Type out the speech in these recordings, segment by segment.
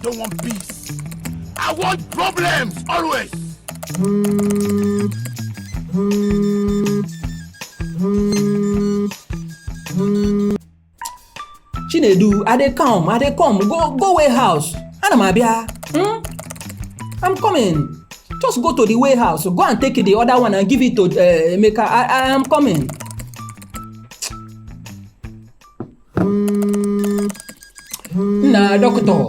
don't want peace. I want problems, always. Chinedu, I dey come. Go warehouse. Anamabia. I'm coming. Just go to the warehouse. Go and take the other one and give it to Emeka. I am coming. Nah, doctor.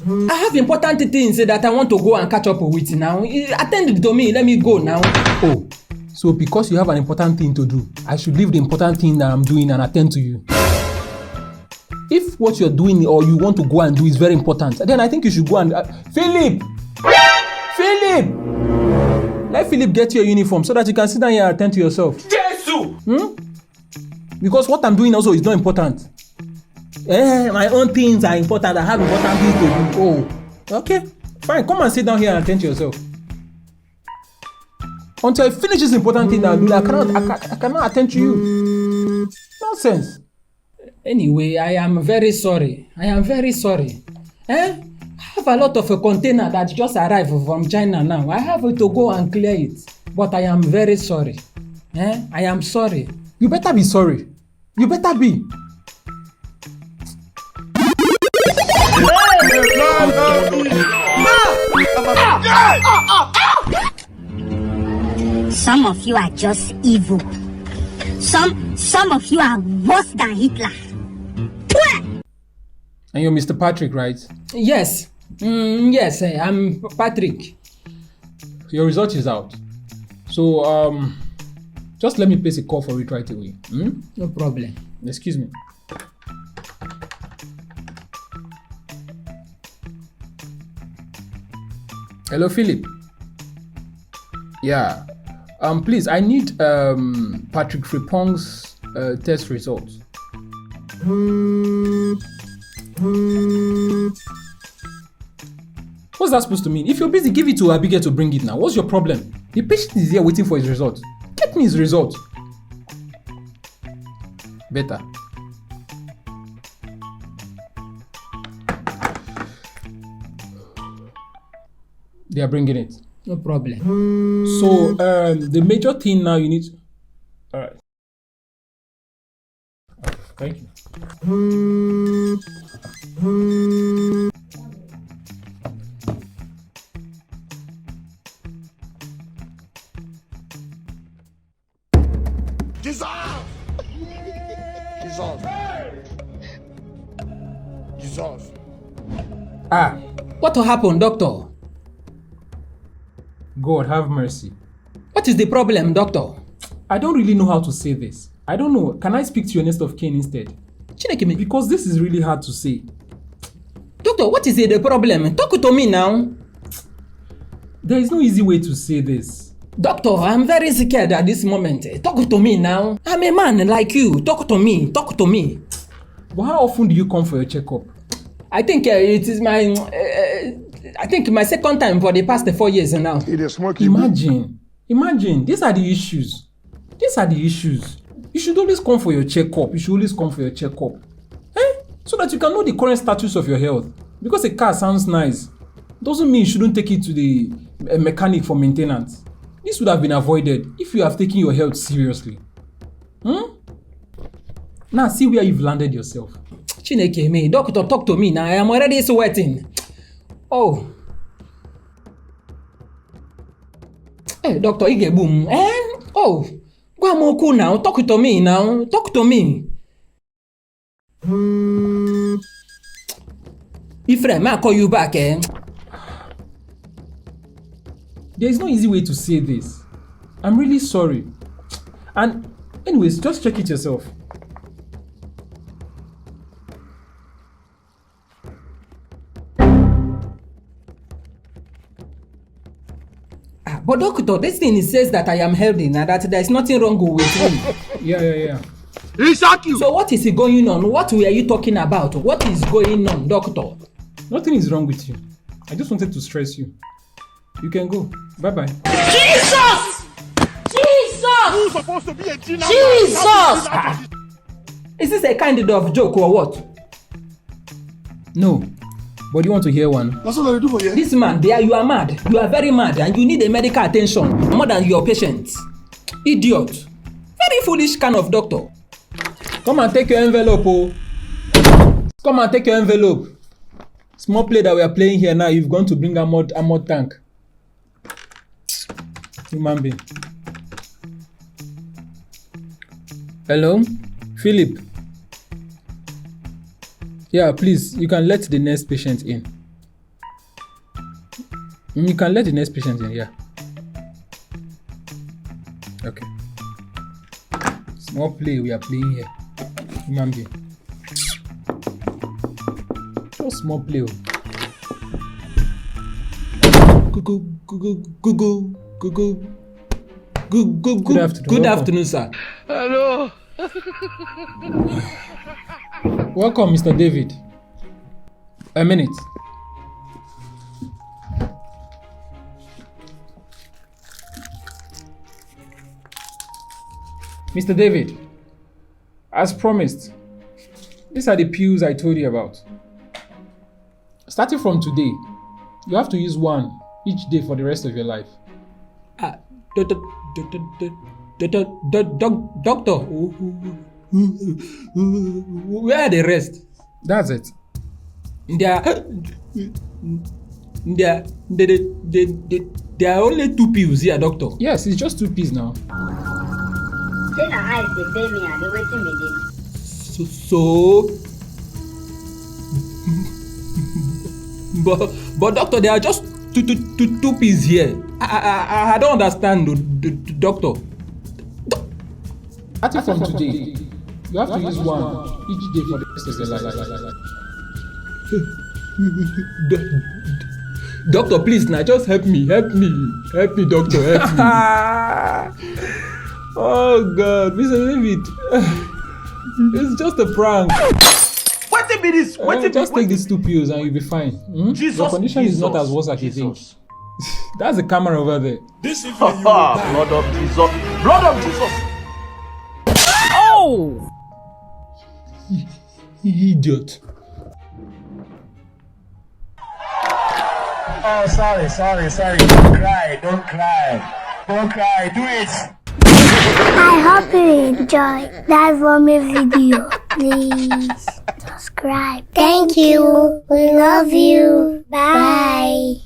I have important things that I want to go and catch up with now. Attend to me. Let me go now. Oh, so because you have an important thing to do, I should leave the important thing that I'm doing and attend to you. If what you're doing or you want to go and do is very important, then I think you should go and... Philip! Let Philip get your uniform so that you can sit down here and attend to yourself. Jesus! Because what I'm doing also is not important. My own things are important. I have important things to do. Oh, okay. Fine, come and sit down here and attend to yourself. Until I finish this important thing I'll do, I cannot attend to you. Nonsense. Anyway, I am very sorry. I have a lot of a container that just arrived from China now. I have to go and clear it. But I am very sorry. I am sorry. You better be sorry. You better be. Some of you are just evil. Some of you are worse than Hitler. And you're Mr. Patrick, right? Yes. Yes, I'm Patrick. Your result is out. So, just let me place a call for it right away. No problem. Excuse me. Hello, Philip. Yeah. Please, I need Patrick Frippong's test results. What's that supposed to mean? If you're busy, give it to Abigail to bring it now. What's your problem? The patient is here waiting for his result. Get me his result. Better. They are bringing it. No problem. So, the major thing now you need... Alright. Thank you. Jesus. What happened, doctor? God have mercy. What is the problem, doctor? I don't really know how to say this. I don't know. Can I speak to your next of kin instead? Chinekeme. Because this is really hard to say. Doctor, what is the problem? Talk to me now. There is no easy way to say this. Doctor, I'm very scared at this moment. Talk to me now. I'm a man like you. Talk to me. But how often do you come for your checkup? I think it is my... I think my second time for the past 4 years now. Imagine. These are the issues. You should always come for your checkup. So that you can know the current status of your health. Because a car sounds nice doesn't mean you shouldn't take it to the mechanic for maintenance. This would have been avoided if you have taken your health seriously. Now see where you've landed yourself. Chineke me, doctor, talk to me now. I am already sweating. Oh. Hey, doctor, Ige boom. Oh. Go now. Talk to me now. Ifrem, I'll call you back, There is no easy way to say this. I'm really sorry. And anyways, just check it yourself. But doctor, this thing says that I am healthy and that there is nothing wrong with me. Yeah. So what is going on? What were you talking about? What is going on, doctor? Nothing is wrong with you. I just wanted to stress you. You can go. Bye-bye. Jesus! Who's supposed to be a Gina? Jesus! Is this a kind of joke or what? No. But you want to hear one? That's all I do for you. This man, there you are mad. You are very mad, and you need a medical attention more than your patient. Idiot. Very foolish kind of doctor. Come and take your envelope, oh. Come and take your envelope. Small play that we are playing here now, you've gone to bring armored tank. Human being. Hello? Philip. Yeah, please, you can let the next patient in. You can let the next patient in, yeah. Okay. Small play we are playing here. Human being. Just small play. Good afternoon. Good afternoon, sir. Hello. Welcome, Mr. David. A minute. Mr. David, as promised, these are the pills I told you about. Starting from today, you have to use one each day for the rest of your life. Doctor, where are the rest? That's it. There are only 2 pills here, doctor. Yes, it's just 2 pills now. So but doctor, there are just two pills here. I don't understand, the doctor. Starting from today, you have to use one each day for the rest of your life. Doctor, please now, just help me, doctor, help me. Oh God, Mr. David, it's just a prank. What be this? Just take these 2 pills and you'll be fine. Jesus, your condition is not as worse as you think. That's the camera over there. This is blood of Jesus. Blood of Jesus. Oh! Idiot. Oh, sorry. Don't cry. Do it. I hope you enjoy that Vomit video. Please subscribe. Thank you. We love you. Bye.